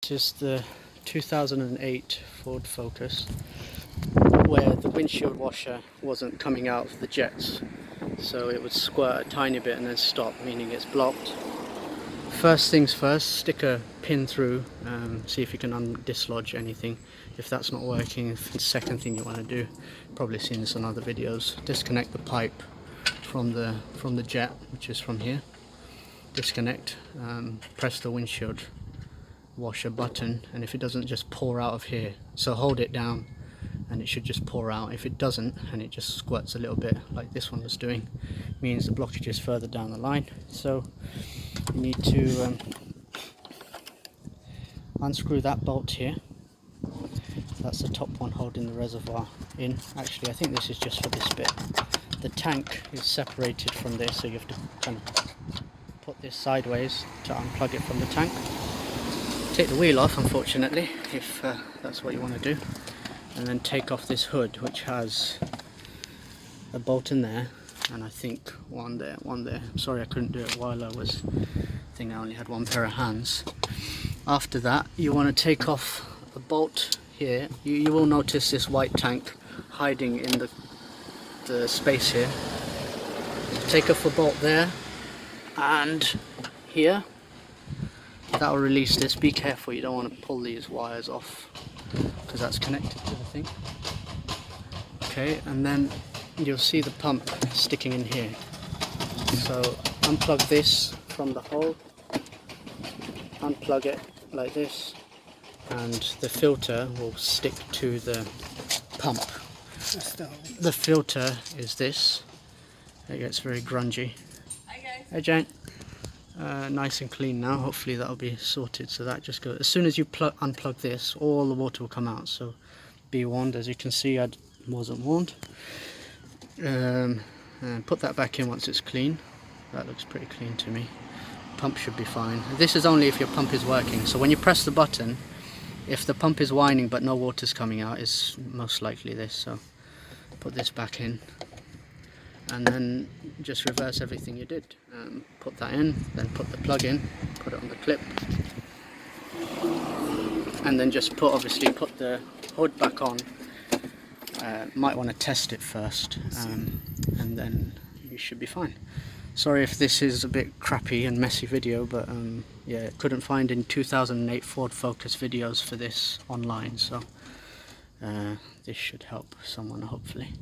This is the 2008 Ford Focus, where the windshield washer wasn't coming out of the jets, so it would squirt a tiny bit and then stop, meaning it's blocked. First things first, stick a pin through, see if you can dislodge anything. If that's not working, the second thing you want to do, probably seen this on other videos, disconnect the pipe from the jet, which is from here. Disconnect, press the windshield washer button, and if it doesn't, just pour out of here. So hold it down and it should just pour out. If it doesn't and it just squirts a little bit like this one was doing, means the blockage is further down the line. So you need to unscrew that bolt here. That's the top one holding the reservoir in. Actually, I think this is just for this bit. The tank is separated from this, so you have to kind of put this sideways to unplug it from the tank. Take the wheel off, unfortunately, if that's what you want to do, and then take off this hood, which has a bolt in there, and I think one there. I'm sorry I couldn't do it while I think I only had one pair of hands. After that, you want to take off the bolt here. You will notice this white tank hiding in the space here. Take off the bolt there and here. That will release this. Be careful, you don't want to pull these wires off because that's connected to the thing. Okay, and then you'll see the pump sticking in here. So unplug this from the hole, unplug it like this, and the filter will stick to the pump. The filter is this. It gets very grungy. Hi guys. Hey Jane. Nice and clean now. Hopefully that'll be sorted. So that just goes, as soon as you unplug this, all the water will come out, so be warned. As you can see, I wasn't warned. And put that back in once it's clean. That looks pretty clean to me. Pump should be fine. This is only if your pump is working, so when you press the button, if the pump is whining but no water's coming out, it's most likely this. So put this back in and then just reverse everything you did. Put that in, then put the plug in, put it on the clip, and then just put the hood back on. Might want to test it first, and then you should be fine. Sorry if this is a bit crappy and messy video, but yeah, couldn't find in 2008 Ford Focus videos for this online, so this should help someone hopefully.